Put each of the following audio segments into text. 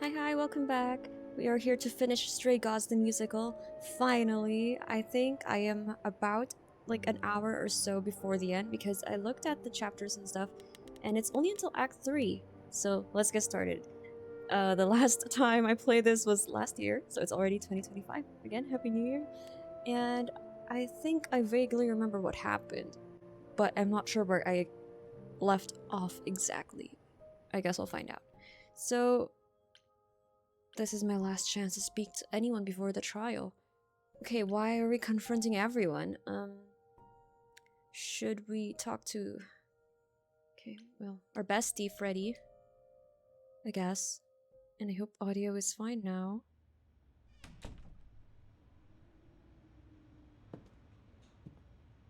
Hi, welcome back. We are here to finish Stray Gods the musical. Finally, I think I am about like an hour or so before the end because I looked at the chapters and stuff and it's only until Act 3. So let's get started. The last time I played this was last year, so it's already 2025. Again, Happy New Year. And I think I vaguely remember what happened, but I'm not sure where I left off exactly. I guess I'll find out. So, this is my last chance to speak to anyone before the trial. Okay, why are we confronting everyone? Should we talk to... Okay, well, our bestie, Freddie. I guess. And I hope audio is fine now.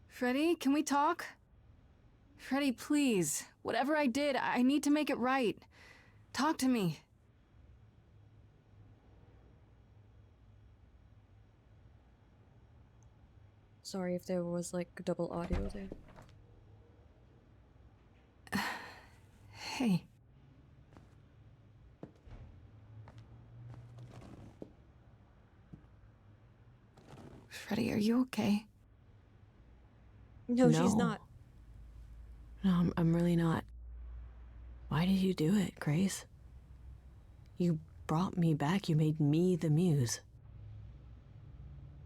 Freddie, can we talk? Freddie, please. Whatever I did, I need to make it right. Talk to me. Sorry if there was like double audio there. Hey. Freddie, are you okay? No, she's not. No, I'm really not. Why did you do it, Grace? You brought me back. You made me the muse.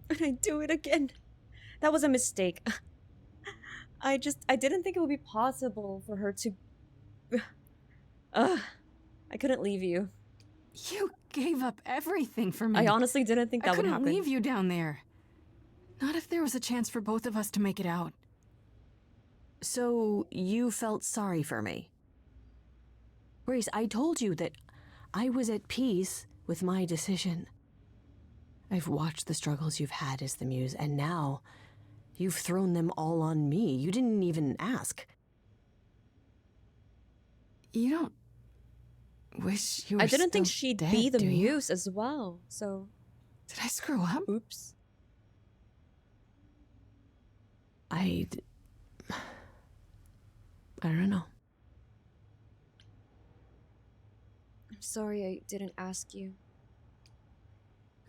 And I do it again. That was a mistake. I didn't think it would be possible for her to... I couldn't leave you. You gave up everything for me. I honestly didn't think that would happen. I couldn't leave you down there. Not if there was a chance for both of us to make it out. So you felt sorry for me? Grace, I told you that I was at peace with my decision. I've watched the struggles you've had as the muse, and now you've thrown them all on me. You didn't even ask. You don't wish you were I didn't think still she'd dead, be the do you? muse as well, so... Did I screw up? Oops. I don't know. I'm sorry I didn't ask you.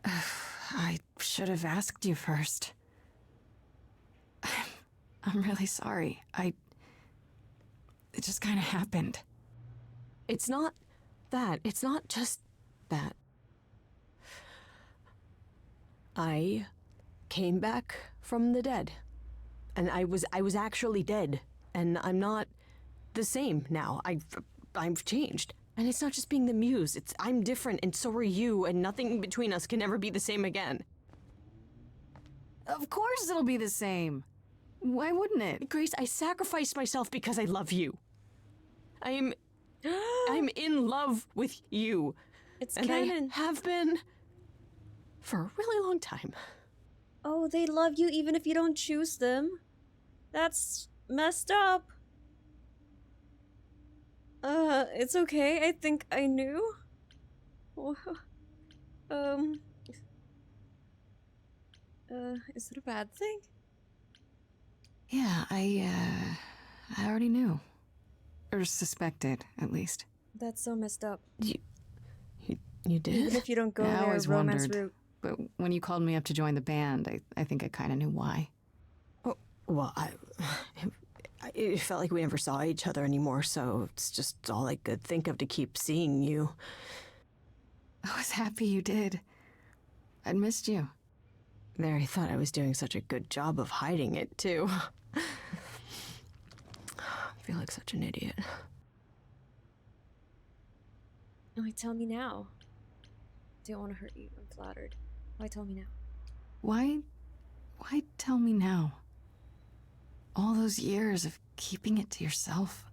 I should have asked you first. I'm really sorry. It just kind of happened. It's not that. It's not just that. I came back from the dead. And I was actually dead. And I'm not the same now. I've changed. And it's not just being the muse. I'm different, and so are you, and nothing between us can ever be the same again. Of course it'll be the same. Why wouldn't it? Grace, I sacrificed myself because I love you. I'm in love with you. It's and canon. I have been for a really long time. Oh, they love you even if you don't choose them. That's messed up. It's okay. I think I knew. Is it a bad thing? Yeah, I already knew. Or suspected, at least. That's so messed up. You did? Even if you don't go Yeah, I their always romance wondered. route. But when you called me up to join the band, I think I kind of knew why. Oh, well, it felt like we never saw each other anymore, so it's just all I could think of to keep seeing you. I was happy you did. I'd missed you. There, I thought I was doing such a good job of hiding it, too. I feel like such an idiot. Why tell me now? Don't want to hurt you. I'm flattered. Why tell me now? Why tell me now? All those years of keeping it to yourself.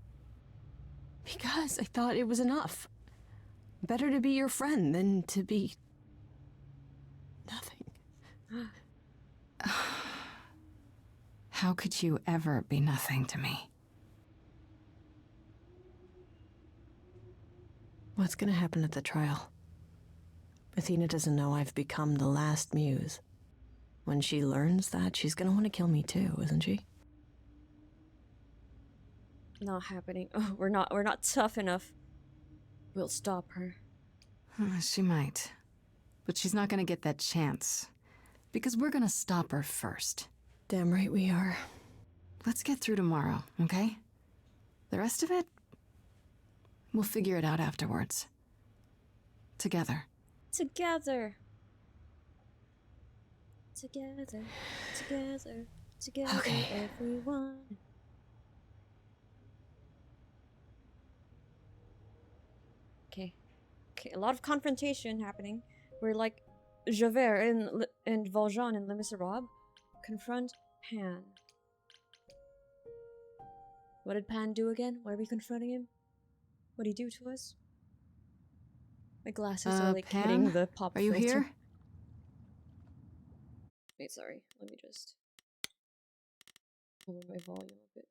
Because I thought it was enough. Better to be your friend than to be... nothing. How could you ever be nothing to me? What's gonna happen at the trial? Athena doesn't know I've become the last muse. When she learns that, she's gonna want to kill me too, isn't she? Not happening. Oh, we're not tough enough. We'll stop her. She might. But she's not gonna get that chance. Because we're gonna stop her first. Damn right we are. Let's get through tomorrow, okay? The rest of it, we'll figure it out afterwards. Together. Together. Together. Together. Together, Okay. everyone. Okay. Okay, a lot of confrontation happening. We're like Javert and Valjean in Les Miserables confront Pan. What did Pan do again? Why are we confronting him? What did he do to us? My glasses are like Pan? hitting the pop Are you filter. here? Wait, sorry. Let me just lower my volume a bit.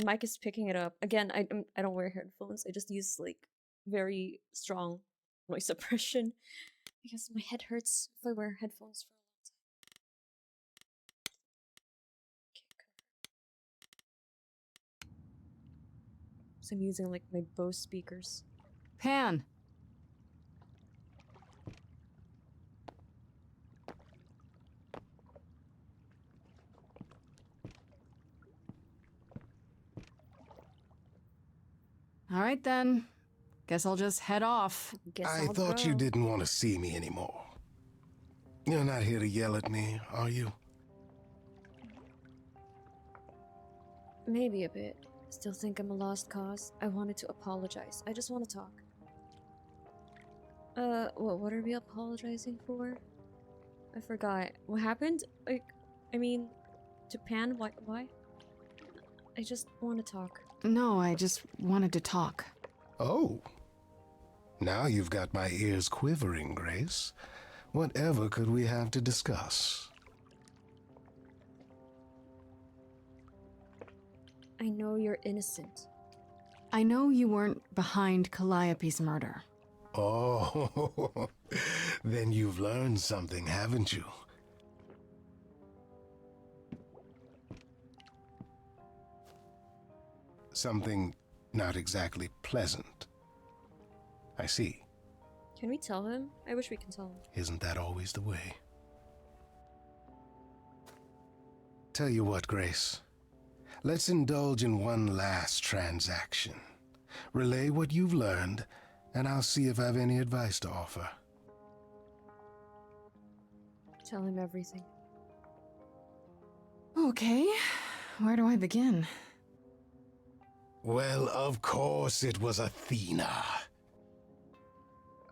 My mic is picking it up. Again, I don't wear headphones. I just use like very strong noise suppression because my head hurts if I wear headphones for a long time. Okay, cool. So I'm using like my Bose speakers. Pan! All right then. Guess I'll just head off. Guess I I'll thought go. you didn't want to see me anymore. You're not here to yell at me, are you? Maybe a bit. Still think I'm a lost cause. I wanted to apologize. I just want to talk. What are we apologizing for? I forgot. What happened? Like, I mean, to Pan? Why? I just want to talk. No, I just wanted to talk. Oh. Now you've got my ears quivering, Grace. Whatever could we have to discuss? I know you're innocent. I know you weren't behind Calliope's murder. Oh, then you've learned something, haven't you? Something not exactly pleasant. I see. Can we tell him? I wish we can tell him. Isn't that always the way? Tell you what, Grace. Let's indulge in one last transaction. Relay what you've learned, and I'll see if I have any advice to offer. Tell him everything. Okay, where do I begin? Well, of course it was Athena.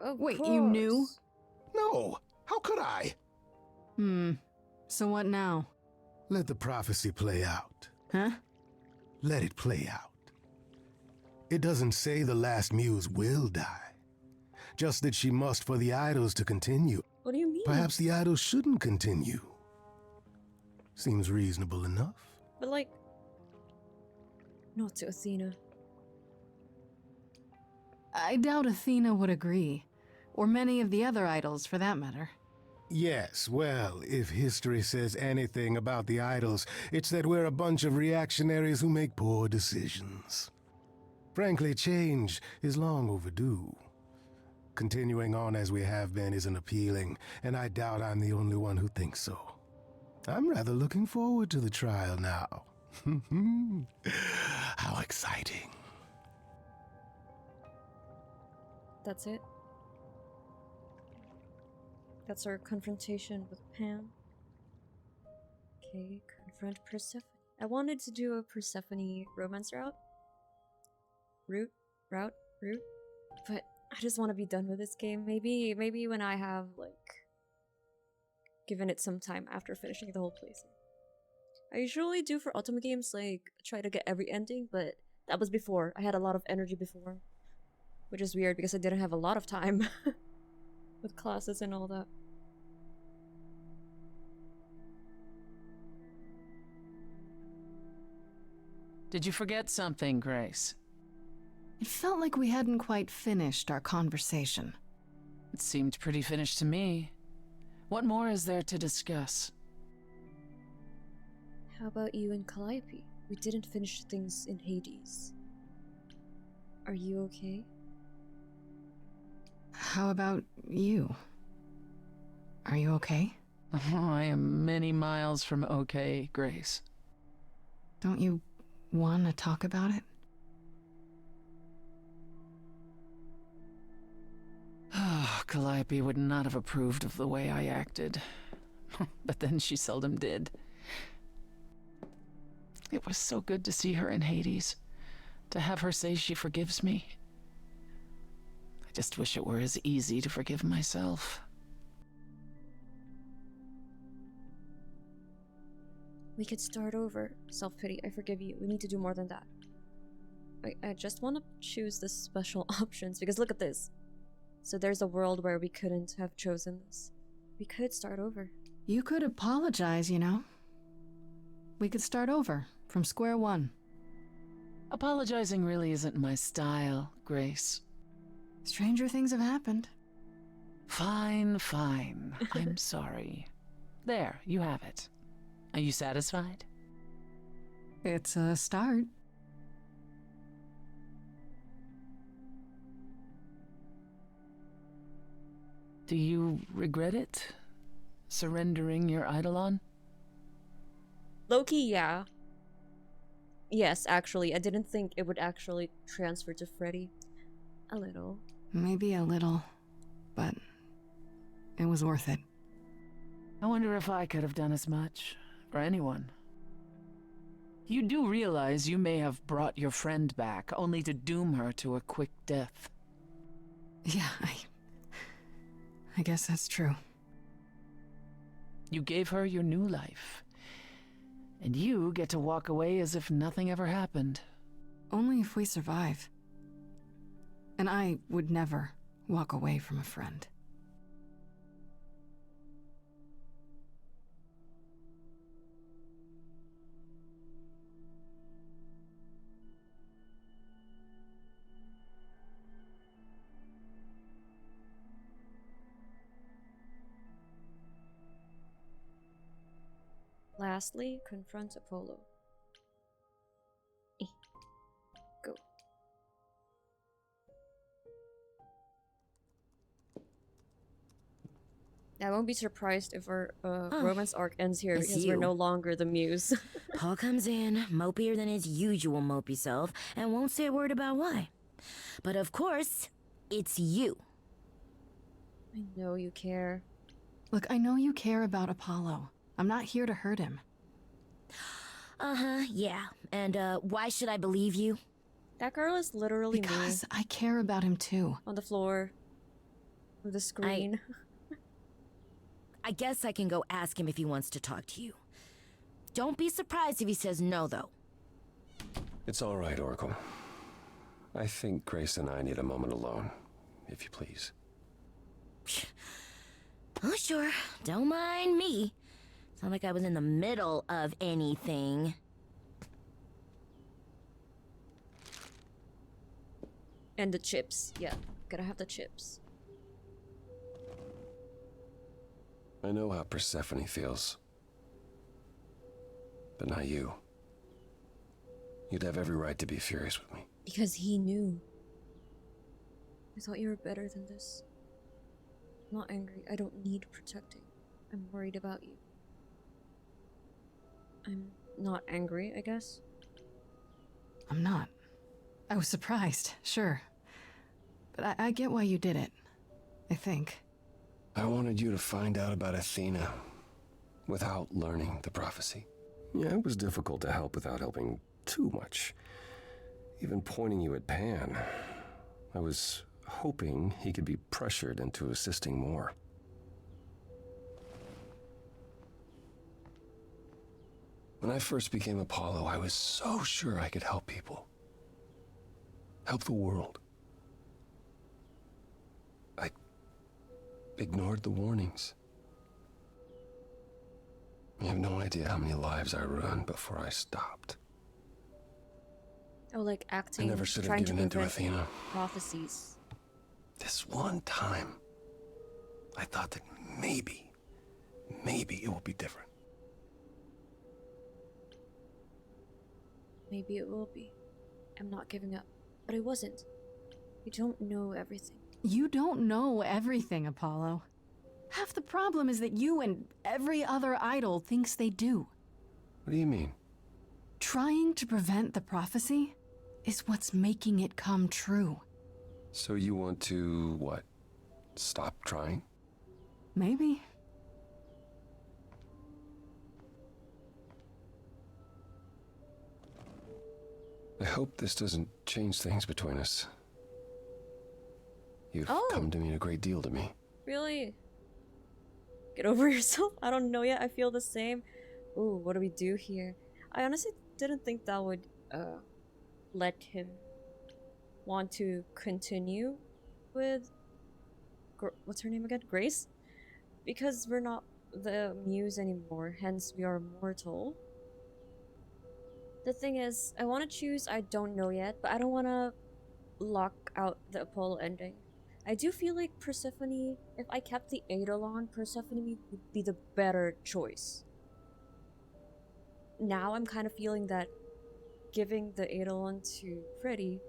Of Wait, you knew? course. No, how could I? So what now? Let the prophecy play out. Huh? Let it play out. It doesn't say the last muse will die, just that she must for the idols to continue. What do you mean? Perhaps the idols shouldn't continue. Seems reasonable enough. But like, not to Athena. I doubt Athena would agree. Or many of the other idols, for that matter. Yes, well, if history says anything about the idols, it's that we're a bunch of reactionaries who make poor decisions. Frankly, change is long overdue. Continuing on as we have been isn't appealing, and I doubt I'm the only one who thinks so. I'm rather looking forward to the trial now. How exciting. That's it. That's our confrontation with Pan. Okay, confront Persephone. I wanted to do a Persephone romance route, but I just want to be done with this game. Maybe when I have like given it some time after finishing the whole playthrough. I usually do for Ultimate games, like try to get every ending, but that was before. I had a lot of energy before, which is weird because I didn't have a lot of time with classes and all that. Did you forget something, Grace? It felt like we hadn't quite finished our conversation. It seemed pretty finished to me. What more is there to discuss? How about you and Calliope? We didn't finish things in Hades. Are you okay? How about you? Are you okay? Oh, I am many miles from okay, Grace. Don't you want to talk about it? Calliope would not have approved of the way I acted. But then she seldom did. It was so good to see her in Hades. To have her say she forgives me. I just wish it were as easy to forgive myself. We could start over. Self-pity, I forgive you. We need to do more than that. I just want to choose the special options because look at this. So there's a world where we couldn't have chosen this. We could start over. You could apologize, you know. We could start over, from square one. Apologizing really isn't my style, Grace. Stranger things have happened. Fine, fine. I'm sorry. There, you have it. Are you satisfied? It's a start. Do you regret it? Surrendering your eidolon? Loki, yeah. Yes, actually, I didn't think it would actually transfer to Freddie. A little. Maybe a little, but it was worth it. I wonder if I could have done as much. For anyone. You do realize you may have brought your friend back, only to doom her to a quick death. Yeah, I guess that's true. You gave her your new life. And you get to walk away as if nothing ever happened. Only if we survive. And I would never walk away from a friend. Lastly, confront Apollo. Go. I won't be surprised if our romance arc ends here it's because we're you. no longer the muse. Paul comes in, mopier than his usual mopey self, and won't say a word about why. But of course, it's you. I know you care. Look, I know you care about Apollo. I'm not here to hurt him. Uh-huh, yeah. And, why should I believe you? That girl is literally Because me I care about him too. on the floor with the screen. I guess I can go ask him if he wants to talk to you. Don't be surprised if he says no, though. It's all right, Oracle. I think Grace and I need a moment alone, if you please. Oh, sure. Don't mind me. It's not like I was in the middle of anything. And the chips. Yeah, gotta have the chips. I know how Persephone feels. But not you. You'd have every right to be furious with me. Because he knew. I thought you were better than this. I'm not angry. I don't need protecting. I'm worried about you. I'm not angry, I guess. I'm not. I was surprised, sure. But I get why you did it. I think. I wanted you to find out about Athena without learning the prophecy. Yeah, it was difficult to help without helping too much. Even pointing you at Pan. I was hoping he could be pressured into assisting more. When I first became Apollo, I was so sure I could help people. Help the world. I ignored the warnings. You have no idea how many lives I ruined before I stopped. Oh, like acting, I never should have trying to given in to prevent Athena. prophecies. This one time, I thought that maybe it will be different. Maybe it will be. I'm not giving up. But I wasn't. You don't know everything. You don't know everything, Apollo. Half the problem is that you and every other idol thinks they do. What do you mean? Trying to prevent the prophecy is what's making it come true. So you want to, what? Stop trying? Maybe. I hope this doesn't change things between us. You've Oh. come to mean a great deal to me. Really? Get over yourself? I don't know yet. I feel the same. Ooh, what do we do here? I honestly didn't think that would let him want to continue with what's her name again? Grace? Because we're not the muse anymore, hence we are mortal. The thing is, I want to choose I don't know yet, but I don't want to lock out the Apollo ending. I do feel like Persephone, if I kept the Eidolon, Persephone would be the better choice. Now I'm kind of feeling that giving the Eidolon to Freddie,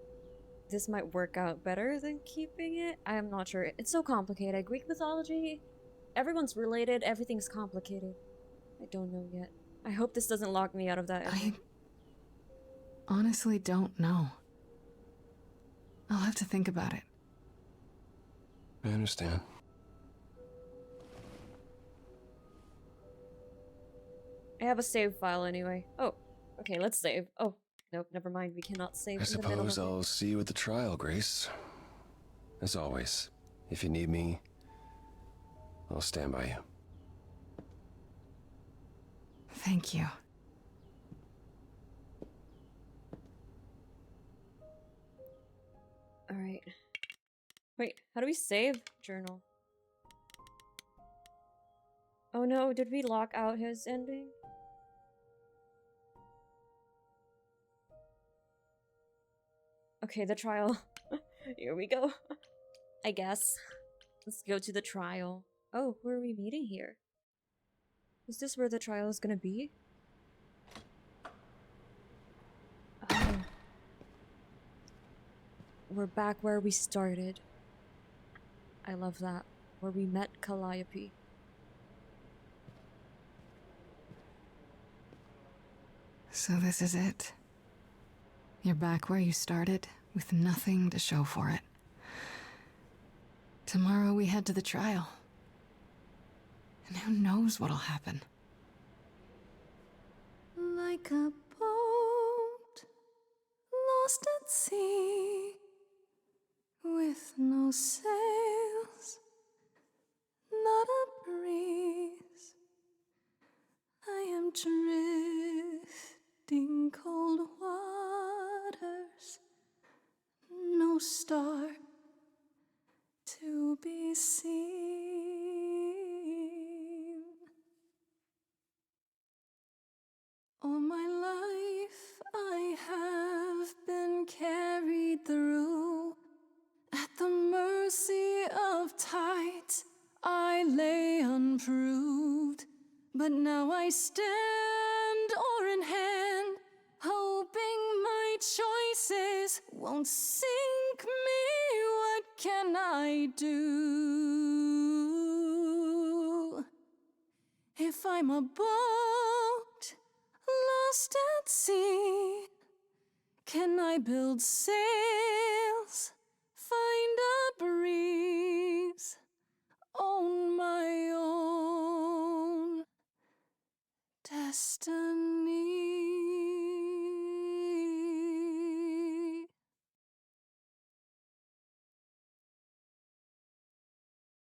this might work out better than keeping it. I am not sure. It's so complicated. Greek mythology, everyone's related, everything's complicated. I don't know yet. I hope this doesn't lock me out of that ending. I honestly don't know. I'll have to think about it. I understand. I have a save file anyway. Oh, okay, let's save. Oh, nope, never mind. We cannot save I in the middle suppose of it. I'll see you at the trial, Grace. As always, if you need me, I'll stand by you. Thank you. Alright. Wait, how do we save journal? Oh no, did we lock out his ending? Okay, the trial. Here we go. I guess. Let's go to the trial. Oh, who are we meeting here? Is this where the trial is gonna be? Oh. We're back where we started. I love that. Where we met Calliope. So this is it. You're back where you started, with nothing to show for it. Tomorrow we head to the trial. And who knows what'll happen. Like a boat lost at sea, with no sails, not a breeze. I am drifting cold waters, no star to be seen. All my life I have been carried through. At the mercy of tides I lay unproved. But now I stand oar in hand, hoping my choices won't sink me. What can I do? If I'm a boat lost at sea, can I build sails, find a breeze, own my own destiny?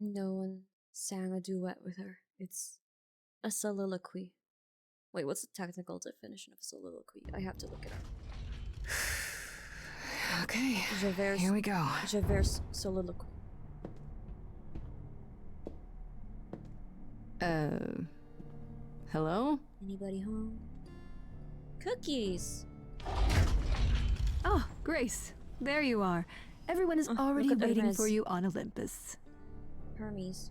No one sang a duet with her. It's a soliloquy. Wait, what's the technical definition of soliloquy? I have to look it up. Okay, Javert, here we go. Javert's soliloquy. Hello? Anybody home? Cookies! Oh, Grace, there you are. Everyone is already look at waiting Hermes. for you on Olympus. Hermes.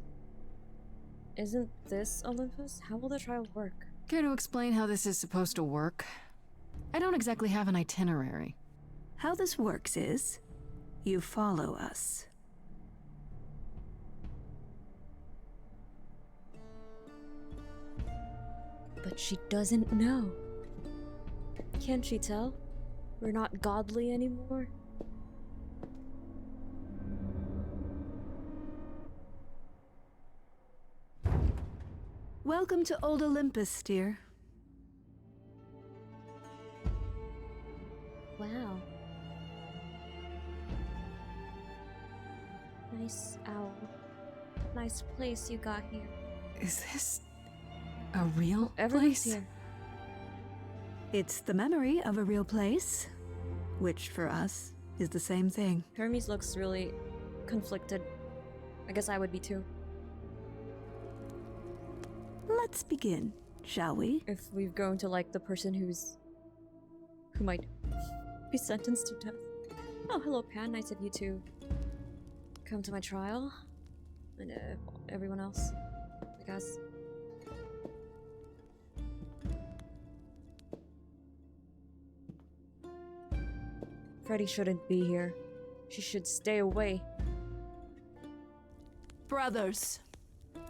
Isn't this Olympus? How will the trial work? Care to explain how this is supposed to work? I don't exactly have an itinerary. How this works is, you follow us. But she doesn't know. Can't she tell? We're not godly anymore. Welcome to Old Olympus, dear. Wow. Nice owl. Nice place you got here. Is this a real Everyone's place? here. It's the memory of a real place, which for us is the same thing. Hermes looks really conflicted. I guess I would be too. Let's begin, shall we? If we've grown to like the person who might be sentenced to death. Oh, hello, Pan. Nice of you to come to my trial. And everyone else, I guess. Freddie shouldn't be here. She should stay away. Brothers,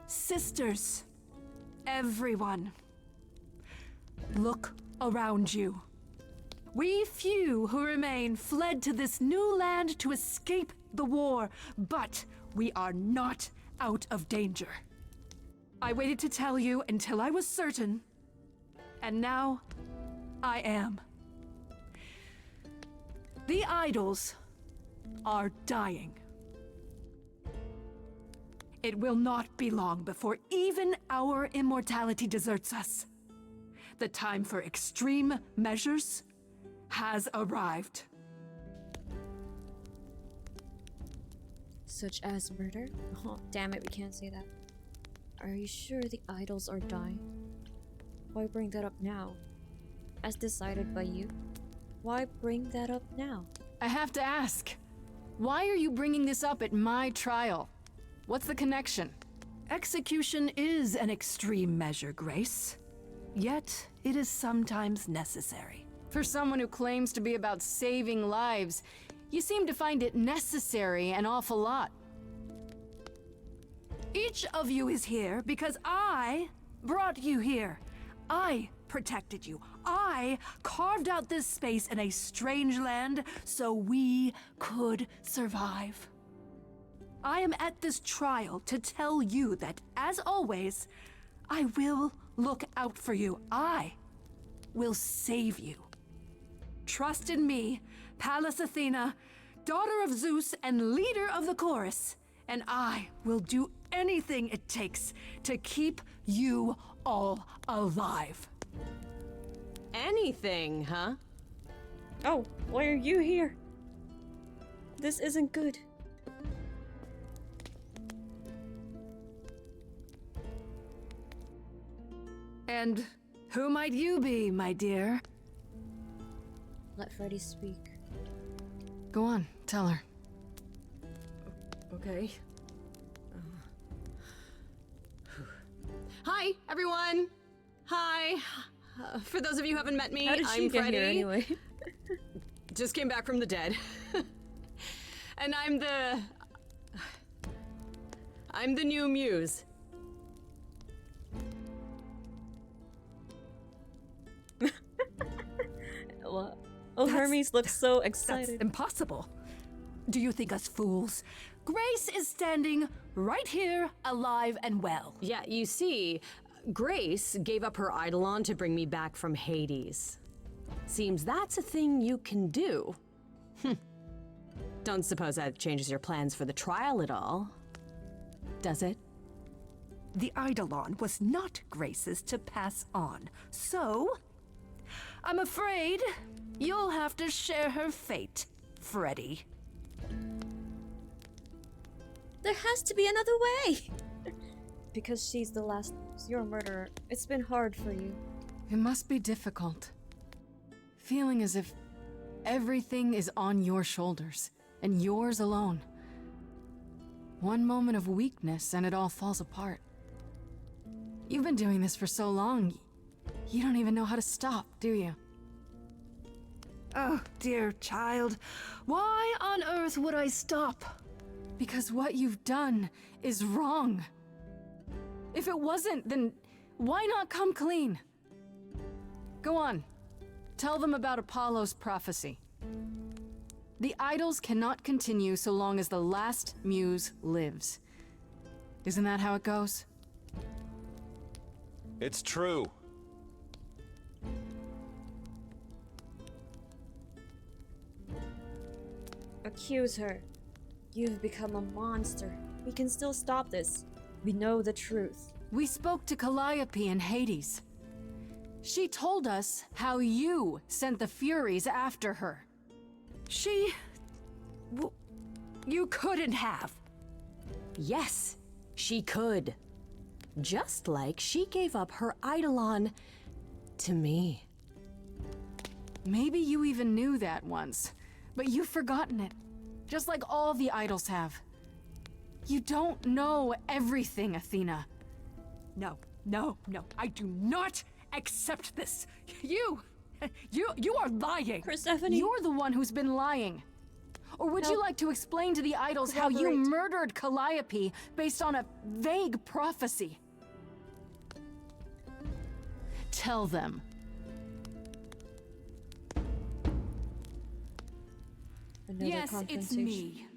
sisters, everyone, look around you. We few who remain fled to this new land to escape the war, but we are not out of danger. I waited to tell you until I was certain, and now I am. The idols are dying. It will not be long before even our immortality deserts us. The time for extreme measures has arrived. Such as murder? Oh, damn it, we can't say that. Are you sure the idols are dying? Why bring that up now? As decided by you? Why bring that up now? I have to ask, why are you bringing this up at my trial? What's the connection? Execution is an extreme measure, Grace. Yet, it is sometimes necessary. For someone who claims to be about saving lives, you seem to find it necessary an awful lot. Each of you is here because I brought you here. I protected you. I carved out this space in a strange land so we could survive. I am at this trial to tell you that, as always, I will look out for you. I will save you. Trust in me, Pallas Athena, daughter of Zeus and leader of the chorus, and I will do anything it takes to keep you all alive. Anything, huh? Oh, why are you here? This isn't good. And who might you be, my dear? Let Freddie speak. Go on, tell her. Okay. Hi, everyone. Hi. For those of you who haven't met me, How did she I'm get Freddie. here anyway? Just came back from the dead. And I'm the new muse. What? Oh, Hermes looks so excited. That's impossible. Do you think us fools? Grace is standing right here, alive and well. Yeah, you see, Grace gave up her eidolon to bring me back from Hades. Seems that's a thing you can do. Don't suppose that changes your plans for the trial at all, does it? The eidolon was not Grace's to pass on, so I'm afraid you'll have to share her fate, Freddie. There has to be another way! Because she's the last. You're a murderer. It's been hard for you. It must be difficult. Feeling as if everything is on your shoulders, and yours alone. One moment of weakness and it all falls apart. You've been doing this for so long, you don't even know how to stop, do you? Oh, dear child, why on earth would I stop? Because what you've done is wrong. If it wasn't, then why not come clean? Go on. Tell them about Apollo's prophecy. The idols cannot continue so long as the last muse lives. Isn't that how it goes? It's true. Accuse her. You've become a monster. We can still stop this. We know the truth. We spoke to Calliope in Hades. She told us how you sent the Furies after her. You couldn't have. Yes, she could. Just like she gave up her eidolon to me. Maybe you even knew that once, but you've forgotten it. Just like all the idols have. You don't know everything, Athena. No. I do not accept this. You are lying. Persephone. You're the one who's been lying. Or would you like to explain to the idols how you Corroborate. murdered Calliope based on a vague prophecy? Tell them. Another Yes, it's confrontation. me.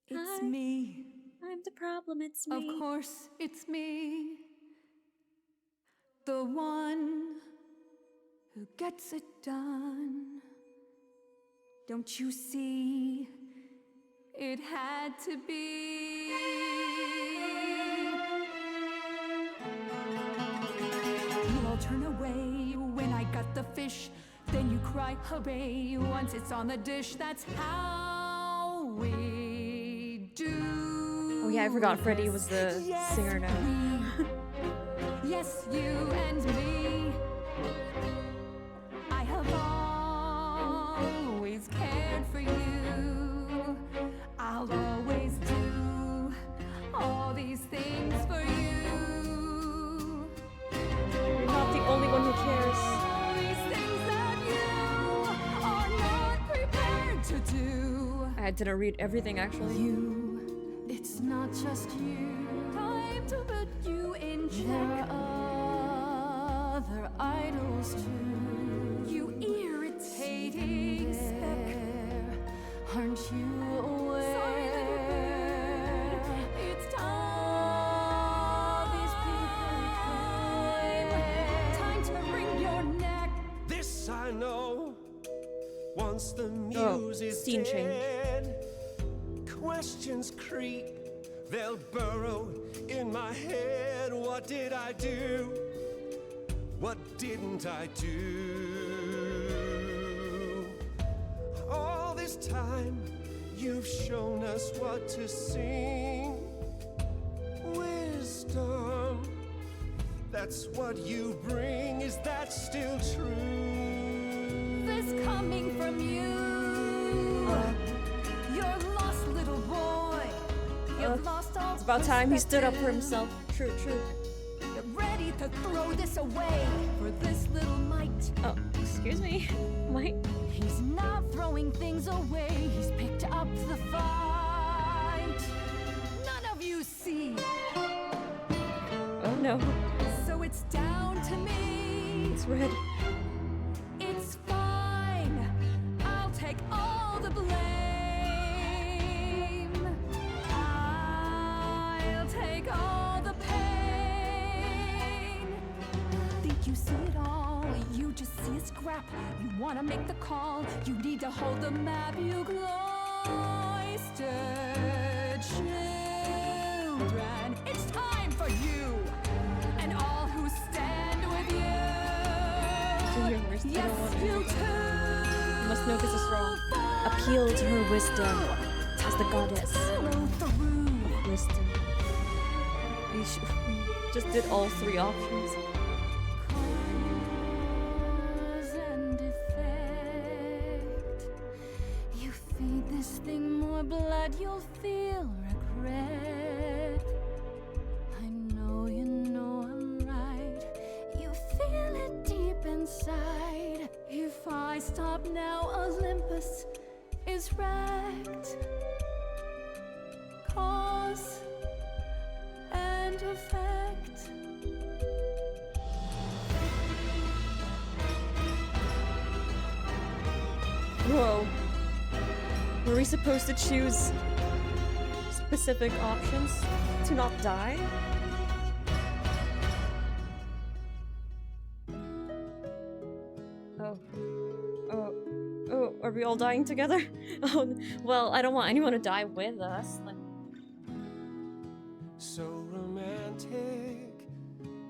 It's Hi. me. I'm the problem, it's me. Of course, it's me. The one who gets it done. Don't you see? It had to be. You all turn away when I got the fish. Then you cry, hooray, once it's on the dish. That's how we do. Oh yeah, I forgot Freddie was the Yes, singer now. Yes, you and me. I have always cared for you. I'll always do all these things for you. You're not the only one who cares. All these things that you are not prepared to do. I didn't read everything actually. It's not just you. Time to put you in check. There are other idols too. You irritating speck. Aren't you aware? Sorry, little bird. It's time. These people came. Time to wring your neck. This I know. Once the Oh, muse is scene change. dead, questions creep. They'll burrow in my head. What did I do? What didn't I do? All this time, you've shown us what to sing. Wisdom, that's what you bring. Is that still true? This coming from you. You're lost, little boy. You've lost all. It's about time he stood up for himself. True. You're ready to throw this away for this little mite. Oh, excuse me. Mike? He's not throwing things away. He's picked up the fight. None of you see. Oh no. So it's down to me. It's red. It's fine. I'll take all the blame. I'll take all the pain. Think you see it all? You just see a scrap. You wanna make the call. You need to hold the map. You cloistered children. It's time for you and all who stand with you. Do your worst. I Yes, don't want you to. too. You must know this is wrong. Appeal to her wisdom as the goddess. Follow through. Wisdom. We just did all three options. Cause and effect. You feed this thing more blood, you'll feel regret. I know you know I'm right. You feel it deep inside. If I stop now, Olympus is wrecked. Cause and effect. Whoa. Were we supposed to choose specific options to not die? Oh. Oh. Oh, are we all dying together? Oh, well, I don't want anyone to die with us. Like, So romantic.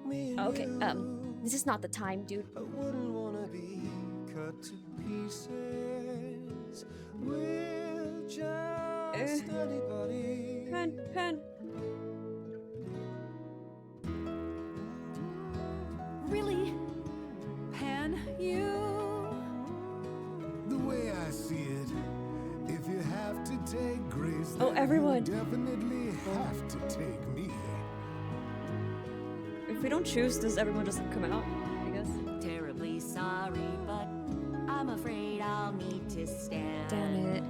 Me and okay, you. this is not the time, dude. I wouldn't wanna be cut to pieces. We're just anybody. Pen. Really? Pan, you? The way I see it, if you have to take Grace, Oh, then everyone. you definitely have to take me. If we don't choose, does everyone just come out? I guess. Terribly sorry, but I'm afraid I'll need to stand. Damn it.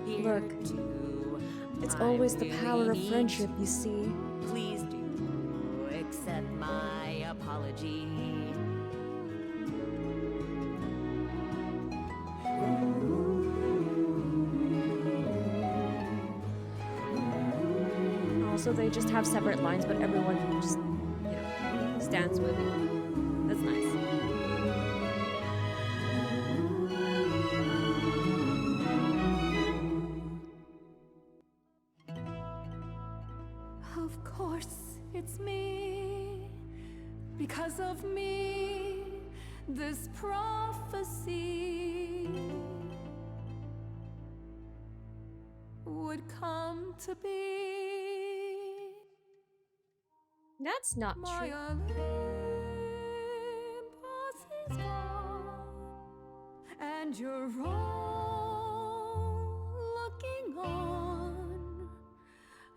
Here Look. too. It's I always the really power of need friendship, you see. Please do accept my apology. Also, they just have separate lines, but everyone just, you know, stands with you. That's nice. Of course, it's me. Because of me, this prophecy would come to be. That's not My true. Olympus is gone, and you're all looking on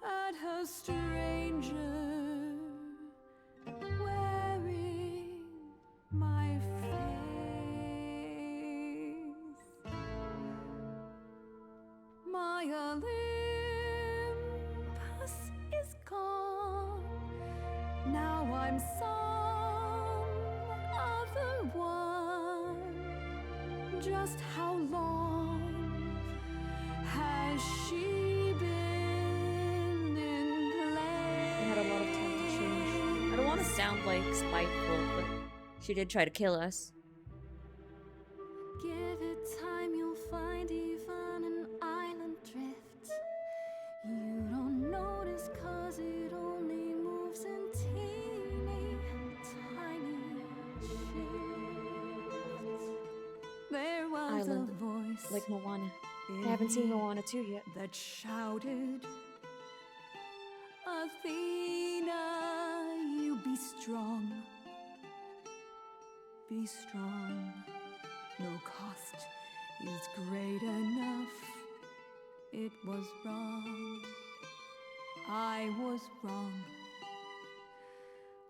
at a stranger wearing my face. My Olympus is gone. Now I'm some other one. Just how long has she been in play? We had a lot of time to change. I don't want to sound like spiteful, but she did try to kill us. Give it time, you'll find even an island drift. You don't notice 'cause it only moves in teeny tiny shifts. There was Island, a voice like Moana. I haven't seen Moana 2 yet. that shouted, Athena, you be strong. Be strong. No cost is great enough. It was wrong. I was wrong.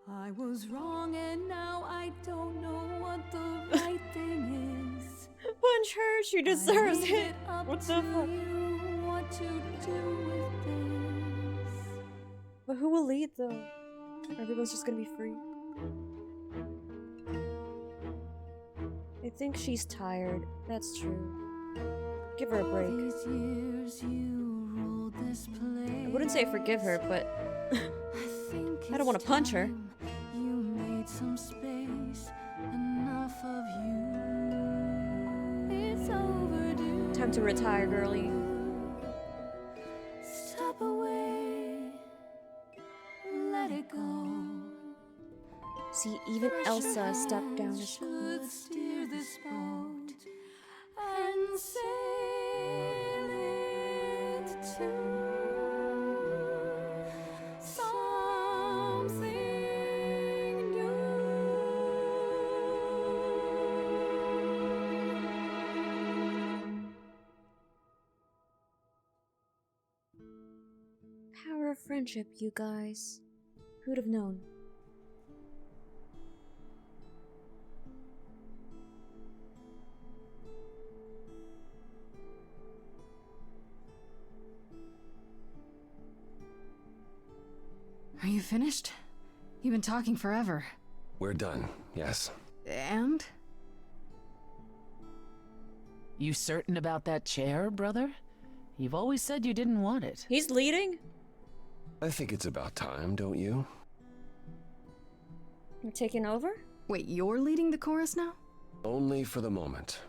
I was wrong, and now I don't know what the right thing is. Punch her, she deserves I leave it. up What to the fuck? you what to do with this. But who will lead though? Everyone's just gonna be free. I think she's tired. That's true. Give her a break. These years you ruled this place. I wouldn't say forgive her, but I don't want to punch her. You made some space, enough of you. It's overdue. Time to retire, girlie. Step away, let it go. See, even Elsa stepped down as Should steer this boat and sail it to something new. Power of friendship, you guys. Who'd have known? Are you finished? You've been talking forever. We're done, yes. And? You certain about that chair, brother? You've always said you didn't want it. He's leading? I think it's about time, don't you? You're taking over? Wait, you're leading the chorus now? Only for the moment.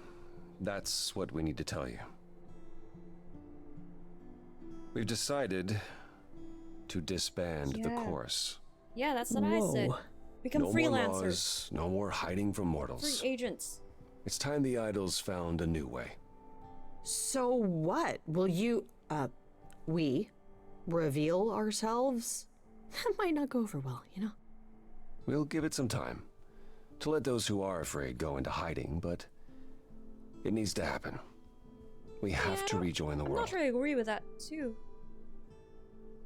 That's what we need to tell you. We've decided to disband the chorus. Yeah, that's what I said. Become No freelancers. more laws, no more hiding from mortals. Free agents. It's time the idols found a new way. So what? Will you, we reveal ourselves? That might not go over well, you know? We'll give it some time to let those who are afraid go into hiding, but it needs to happen. We have to rejoin the I'm world. not sure I agree with that, too.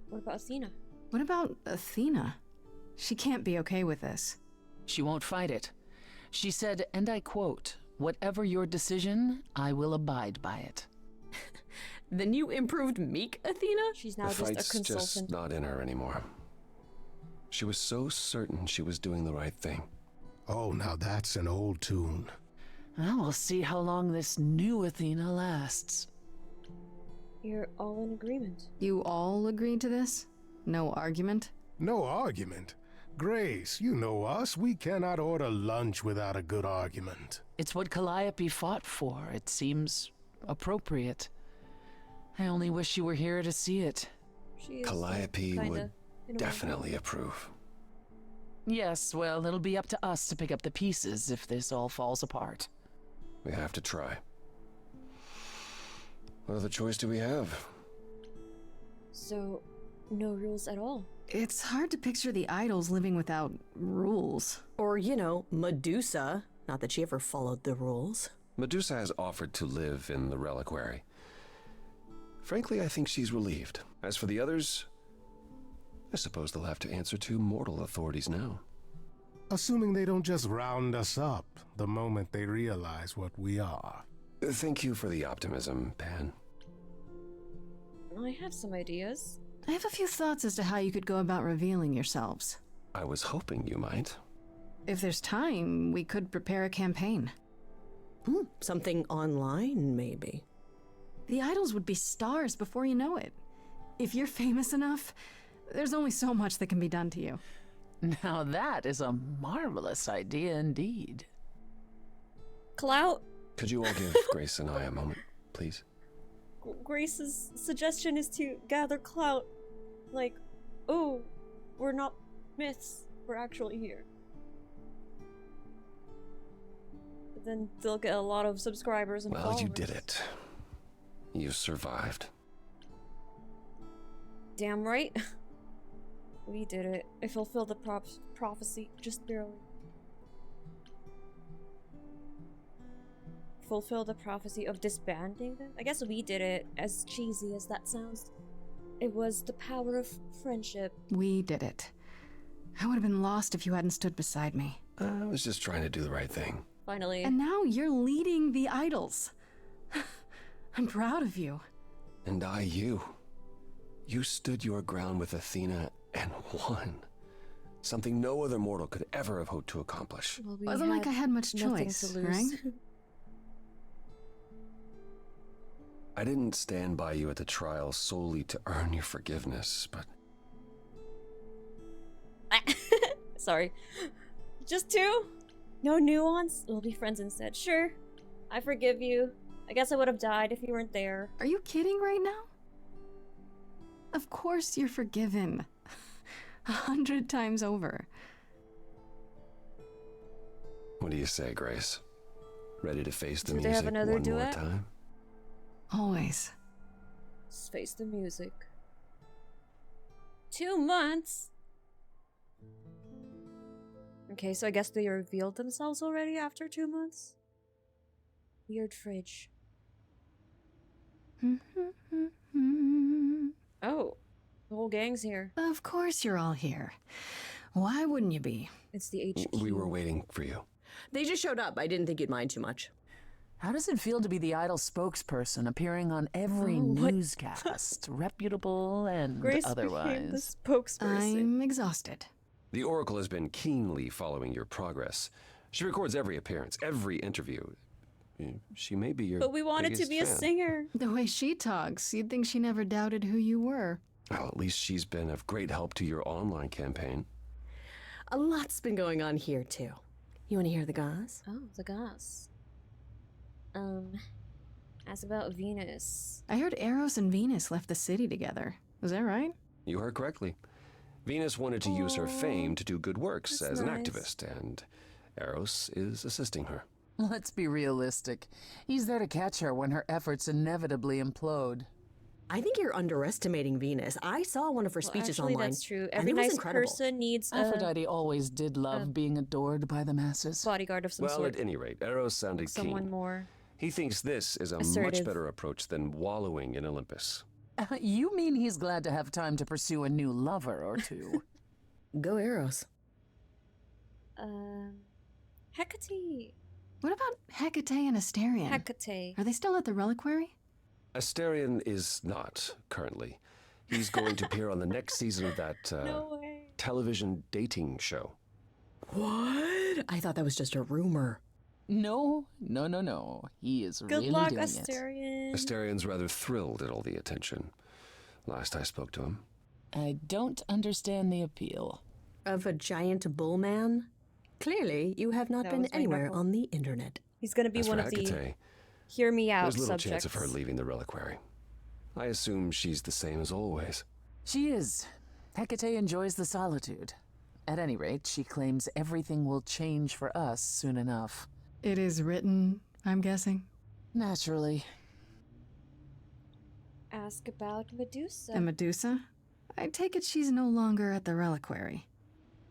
What about Athena? What about Athena? She can't be okay with this. She won't fight it. She said, and I quote, "Whatever your decision, I will abide by it." The new improved meek Athena? She's now The just a fight's consultant. just not in her anymore. She was so certain she was doing the right thing. Oh, now that's an old tune. Well, we'll see how long this new Athena lasts. You're all in agreement. You all agreed to this? No argument? No argument. Grace, you know us. We cannot order lunch without a good argument. It's what Calliope fought for. It seems appropriate. I only wish you were here to see it. She is, Calliope kinda, would in a way. definitely approve. Yes, well, it'll be up to us to pick up the pieces if this all falls apart. We have to try. What other choice do we have? So, no rules at all. It's hard to picture the idols living without rules. Or, you know, Medusa. Not that she ever followed the rules. Medusa has offered to live in the reliquary. Frankly, I think she's relieved. As for the others, I suppose they'll have to answer to mortal authorities now. Assuming they don't just round us up the moment they realize what we are. Thank you for the optimism, Pan. I have some ideas. I have a few thoughts as to how you could go about revealing yourselves. I was hoping you might. If there's time, we could prepare a campaign. Something online, maybe. The idols would be stars before you know it. If you're famous enough, there's only so much that can be done to you. Now that is a marvelous idea indeed. Clout. Could you all give Grace and I a moment, please? Grace's suggestion is to gather clout. Like, oh, we're not myths. We're actually here. But then they'll get a lot of subscribers and Well, followers. you did it. You survived. Damn right. We did it. I fulfilled the prophecy, just barely. Fulfill the prophecy of disbanding them? I guess we did it, as cheesy as that sounds. It was the power of friendship. We did it. I would have been lost if you hadn't stood beside me. I was just trying to do the right thing. Finally. And now you're leading the idols. I'm proud of you. And I you. You stood your ground with Athena and won. Something no other mortal could ever have hoped to accomplish. Well, we Wasn't like I had much nothing choice, to lose. right? I didn't stand by you at the trial solely to earn your forgiveness, but Sorry. Just two? No nuance? We'll be friends instead. Sure. I forgive you. I guess I would have died if you weren't there. Are you kidding right now? Of course you're forgiven. 100 times over. what do you say, Grace? Ready to face the Do they have music another one more duet? time? Always. Let's face the music. 2 months? Okay, so I guess they revealed themselves already after 2 months? Weird fridge. Oh, the whole gang's here. Of course you're all here. Why wouldn't you be? It's the HQ. We were waiting for you. They just showed up. I didn't think you'd mind too much. How does it feel to be the idol spokesperson appearing on every what? newscast, reputable and Grace became the otherwise? spokesperson. I'm exhausted. The Oracle has been keenly following your progress. She records every appearance, every interview. She may be your But we wanted to biggest be a fan. singer. The way she talks, you'd think she never doubted who you were. Well, at least she's been of great help to your online campaign. A lot's been going on here, too. You want to hear the gauze? Oh, the goss. Ask about Venus. I heard Eros and Venus left the city together. Was that right? You heard correctly. Venus wanted to use her fame to do good works That's as an nice. activist, and Eros is assisting her. Let's be realistic. He's there to catch her when her efforts inevitably implode. I think you're underestimating Venus. I saw one of her speeches actually, online. that's true. and Every it was nice incredible. person needs a Aphrodite always did love being adored by the masses. bodyguard of some Well, sort. at any rate, Eros sounded Someone keen. more. He thinks this is a much assertive. better approach than wallowing in Olympus. You mean he's glad to have time to pursue a new lover or two? Go Eros. Hecate. What about Hecate and Asterion? Hecate. Are they still at the reliquary? Asterion is not, currently. He's going to appear on the next season of that No way. television dating show. What? I thought that was just a rumor. No. He is Good really luck, doing it. Asterion. Asterian's rather thrilled at all the attention. Last I spoke to him. I don't understand the appeal. Of a giant bull man? Clearly, you have not That been was my anywhere knuckle. on the internet. He's gonna be As one for of the Hecate, hear me out there's little subjects. chance of her leaving the reliquary. I assume she's the same as always. She is. Hecate enjoys the solitude. At any rate, she claims everything will change for us soon enough. It is written, I'm guessing. Naturally. Ask about Medusa. And Medusa? I take it she's no longer at the reliquary.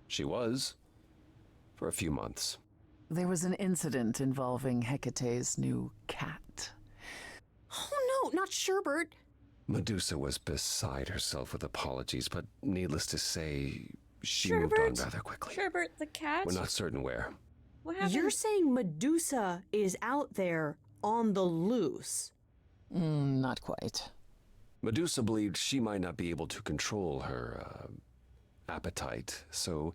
She was. For a few months. There was an incident involving Hecate's new cat. Oh no, not Sherbert. Medusa was beside herself with apologies, but needless to say, she moved on Sherbert? rather quickly. Sherbert the cat. We're not certain where. What happened? You're saying Medusa is out there on the loose? Not quite. Medusa believed she might not be able to control her appetite, so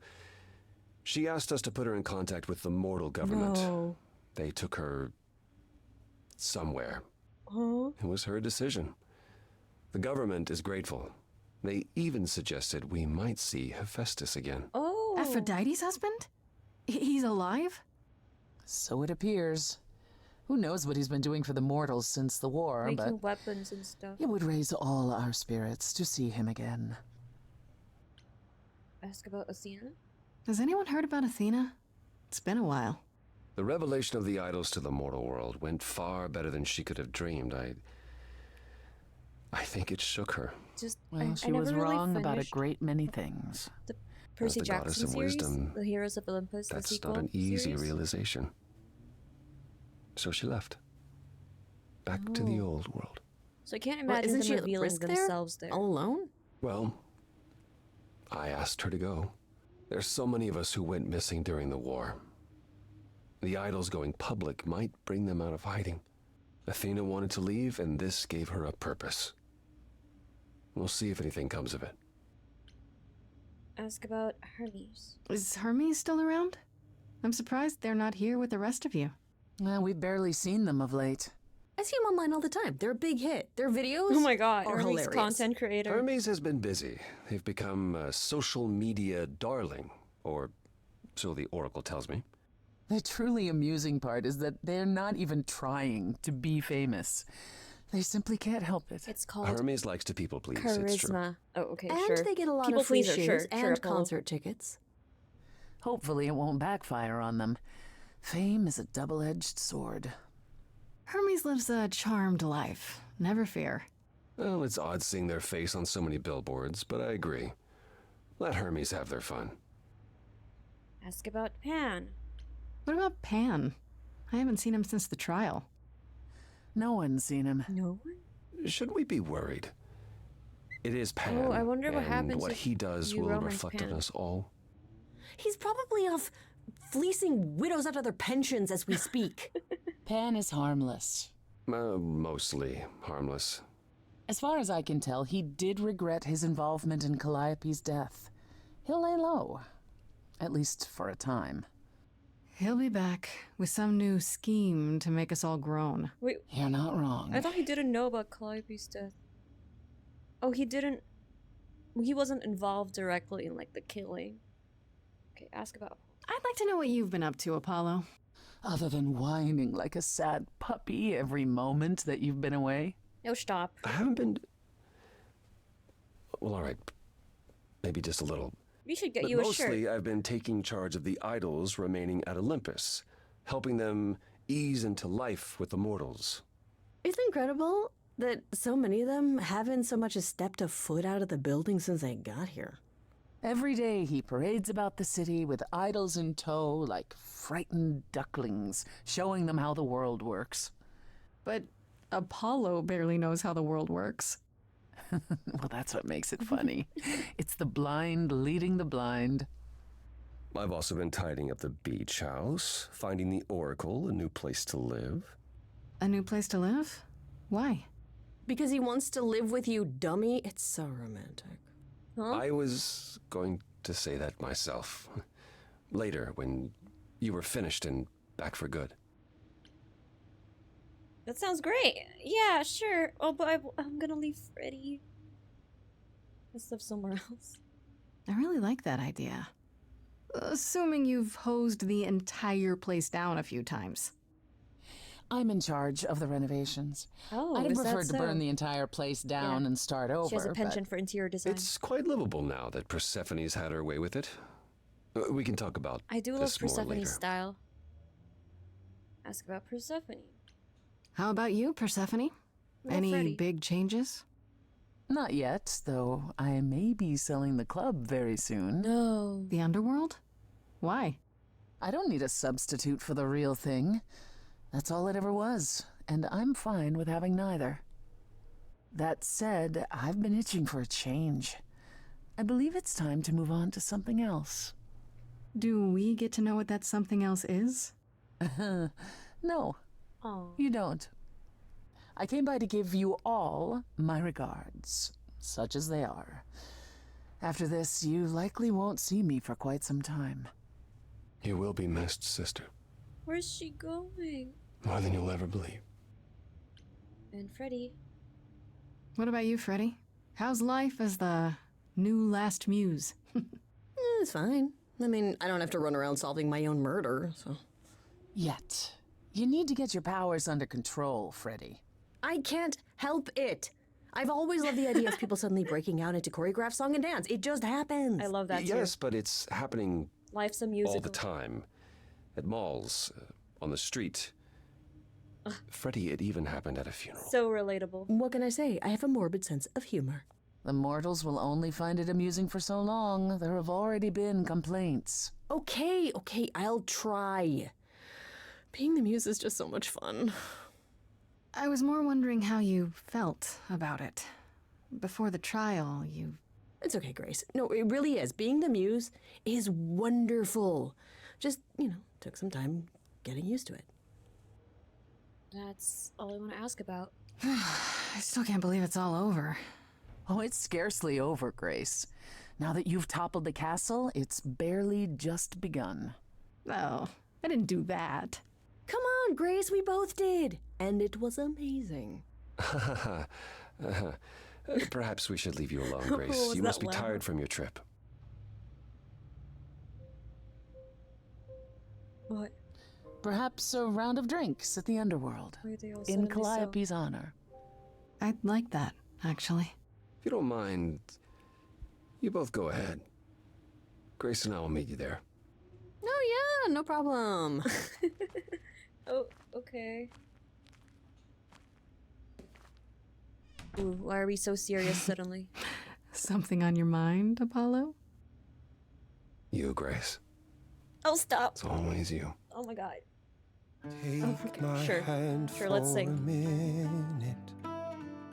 she asked us to put her in contact with the mortal government. No. They took her somewhere. Huh? It was her decision. The government is grateful. They even suggested we might see Hephaestus again. Oh. Aphrodite's husband? He's alive? So it appears. Who knows what he's been doing for the mortals since the war, Making but weapons and stuff. it would raise all our spirits to see him again. Ask about Athena. Has anyone heard about Athena? It's been a while. The revelation of the idols to the mortal world went far better than she could have dreamed. I think it shook her. Just Well, I she never was really wrong about a finished great many things. the Percy the goddess Jackson of series, wisdom, The Heroes of Olympus, the That's sequel not an easy series. realization. So she left. Back to the Oh. old world. So I can't Well, imagine isn't them she at revealing risk there? themselves there. All alone? Well, I asked her to go. There's so many of us who went missing during the war. The idols going public might bring them out of hiding. Athena wanted to leave, and this gave her a purpose. We'll see if anything comes of it. Ask about Hermes. Is Hermes still around? I'm surprised they're not here with the rest of you. Well, we've barely seen them of late. I see them online all the time. They're a big hit. Their videos Oh my god, are Hermes hilarious. content creator. Hermes has been busy. They've become a social media darling, or so the Oracle tells me. The truly amusing part is that they're not even trying to be famous. They simply can't help it. It's called Hermes likes to people please, it's true. charisma. Oh, okay, And sure. they get a lot People of free pleaser, shoes sure, and sure, Apollo. concert tickets. Hopefully it won't backfire on them. Fame is a double-edged sword. Hermes lives a charmed life. Never fear. Well, it's odd seeing their face on so many billboards, but I agree. Let Hermes have their fun. Ask about Pan. What about Pan? I haven't seen him since the trial. No one's seen him. No one? Should we be worried? It is Pan. Oh, I wonder what and happens what if he does you will romance reflect Pan. on us all. He's probably off fleecing widows out of their pensions as we speak. Pan is harmless. Mostly harmless. As far as I can tell, he did regret his involvement in Calliope's death. He'll lay low. At least for a time. He'll be back with some new scheme to make us all groan. Wait, You're not wrong. I thought he didn't know about Calliope's death. Oh, he didn't. He wasn't involved directly in like the killing. Okay, ask about. I'd like to know what you've been up to, Apollo. Other than whining like a sad puppy every moment that you've been away. No, stop. I haven't been... Well, all right. Maybe just a little. We should get But you a mostly, shirt. I've been taking charge of the idols remaining at Olympus, helping them ease into life with the mortals. It's incredible that so many of them haven't so much as stepped a foot out of the building since they got here. Every day he parades about the city with idols in tow like frightened ducklings, showing them how the world works. But Apollo barely knows how the world works. Well, that's what makes it funny. It's the blind leading the blind. I've also been tidying up the beach house, finding the Oracle, a new place to live. A new place to live? Why? Because he wants to live with you, dummy. It's so romantic. Huh? I was going to say that myself. Later, when you were finished and back for good. That sounds great. Yeah, sure. Oh, but I'm gonna leave Freddie. Let's live somewhere else. I really like that idea. Assuming you've hosed the entire place down a few times. I'm in charge of the renovations. Oh, I'd have is that preferred to so? burn the entire place down and start over. She has a but penchant for interior design. It's quite livable now that Persephone's had her way with it. We can talk about I do love this more later. Persephone's style. Ask about Persephone. How about you, Persephone? Well, Any Freddie. big changes? Not yet, though I may be selling the club very soon. No. The underworld? Why? I don't need a substitute for the real thing. That's all it ever was, and I'm fine with having neither. That said, I've been itching for a change. I believe it's time to move on to something else. Do we get to know what that something else is? No, Oh. you don't. I came by to give you all my regards, such as they are. After this, you likely won't see me for quite some time. You will be missed, sister. Where's she going? More than you'll ever believe. And Freddie. What about you, Freddie? How's life as the new last muse? It's fine. I mean, I don't have to run around solving my own murder, so... Yet. You need to get your powers under control, Freddie. I can't help it. I've always loved the idea of people suddenly breaking out into choreographed song and dance. It just happens. I love that Yes, too. but it's happening Life's a musical. all the time. At malls, on the street. Freddie, it even happened at a funeral. So relatable. What can I say? I have a morbid sense of humor. The mortals will only find it amusing for so long. There have already been complaints. Okay, I'll try. Being the muse is just so much fun. I was more wondering how you felt about it. Before the trial, you... It's okay, Grace. No, it really is. Being the muse is wonderful. Just, took some time getting used to it. That's all I want to ask about. I still can't believe it's all over. Oh, it's scarcely over, Grace. Now that you've toppled the castle, it's barely just begun. Oh, I didn't do that. Come on, Grace, we both did. And it was amazing. Perhaps we should leave you alone, Oh, Grace. was You must that be loud? tired from your trip. What? Perhaps a round of drinks at the underworld. Why are they all In suddenly so- Calliope's honor. I'd like that, actually. If you don't mind, you both go ahead. Grace and I will meet you there. Oh, yeah, no problem. Oh, okay. Ooh, why are we so serious suddenly? Something on your mind, Apollo? You, Grace. Oh, stop. It's always you. Oh my god. Take okay, my sure. hand Sure, let's for sing. a minute.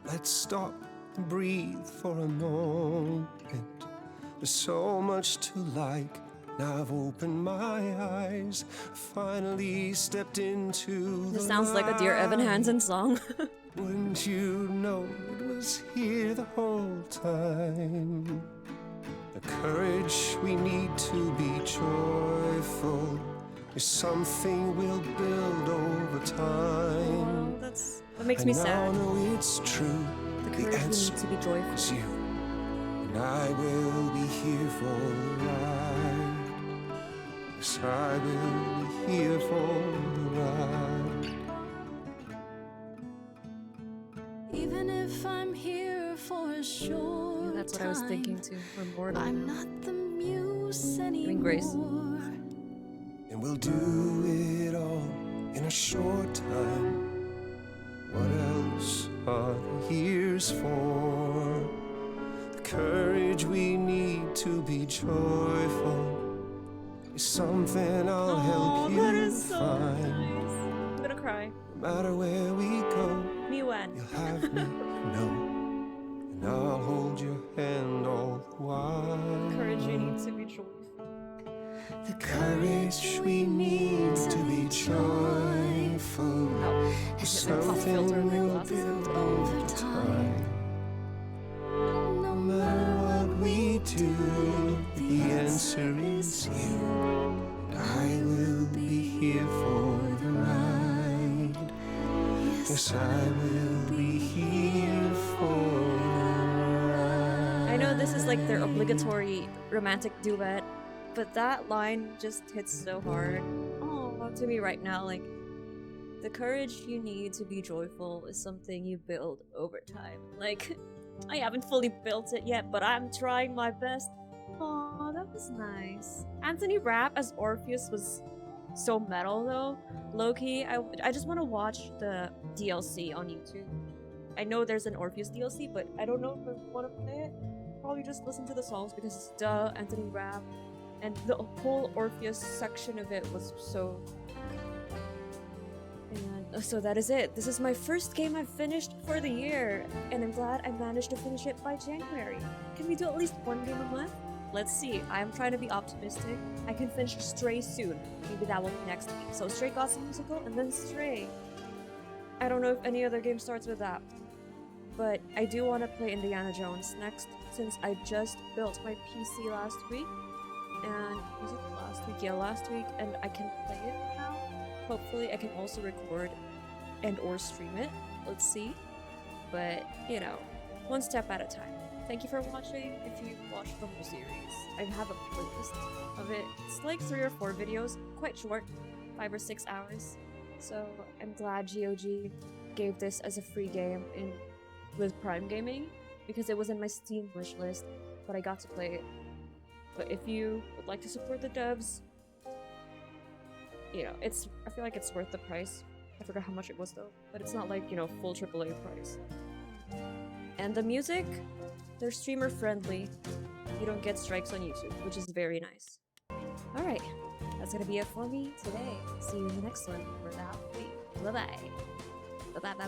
Let's stop and breathe for a moment. There's so much to like. Now I've opened my eyes, finally stepped into This the sounds like a Dear Evan light. Hansen song. Wouldn't you know it was here the whole time? The courage we need to be joyful, is something we'll build over time. Oh, that makes me I sad. now know it's true. The The courage we answer need to be is joyful. you, and I will be here for the ride. Yes, I will be here for the ride. Even if I'm here for a short Yeah, that's what I was thinking too. We're mortal. I'm not the muse anymore. I mean, Grace. And we'll do it all in a short time. What else are the years for? The courage we need to be joyful is something I'll help you that is so find. nice. I'm gonna cry. No matter where we go, Me when. you'll have me, know, and I'll hold your hand all the while. Courage we need to be joyful. The courage we need to be joyful is something we'll build over time. No matter what we do, the answer is you. And I will be here for the ride. Yes, I will be here for the ride. I know this is like their obligatory romantic duet, but that line just hits so hard. Oh, to me right now, like, the courage you need to be joyful is something you build over time. Like, I haven't fully built it yet, but I'm trying my best. Aw, that was nice. Anthony Rapp as Orpheus was so metal though. Low-key, I just want to watch the DLC on YouTube. I know there's an Orpheus DLC, but I don't know if I want to play it. Probably just listen to the songs because it's Anthony Rapp. And the whole Orpheus section of it was so... And so that is it. This is my first game I've finished for the year, and I'm glad I managed to finish it by January. Can we do at least one game a month? Let's see. I'm trying to be optimistic. I can finish Stray soon. Maybe that will be next week. So Stray Gods the Musical, and then Stray. I don't know if any other game starts with that. But I do want to play Indiana Jones next, since I just built my PC last week. And was it last week? Yeah, last week, and I can play it now. Hopefully I can also record and or stream it. Let's see. But, you know, one step at a time. Thank you for watching. If you watched the whole series, I have a playlist of it. It's like 3 or 4 videos, quite short, 5 or 6 hours. So I'm glad GOG gave this as a free game with Prime Gaming, because it was in my Steam wishlist, but I got to play it. But if you would like to support the devs, you know, I feel like it's worth the price. I forgot how much it was though, but it's not like, you know, full AAA price. And the music, they're streamer friendly. You don't get strikes on YouTube, which is very nice. Alright, that's gonna be it for me today. See you in the next one for that week. Bye bye. Bye bye bye bye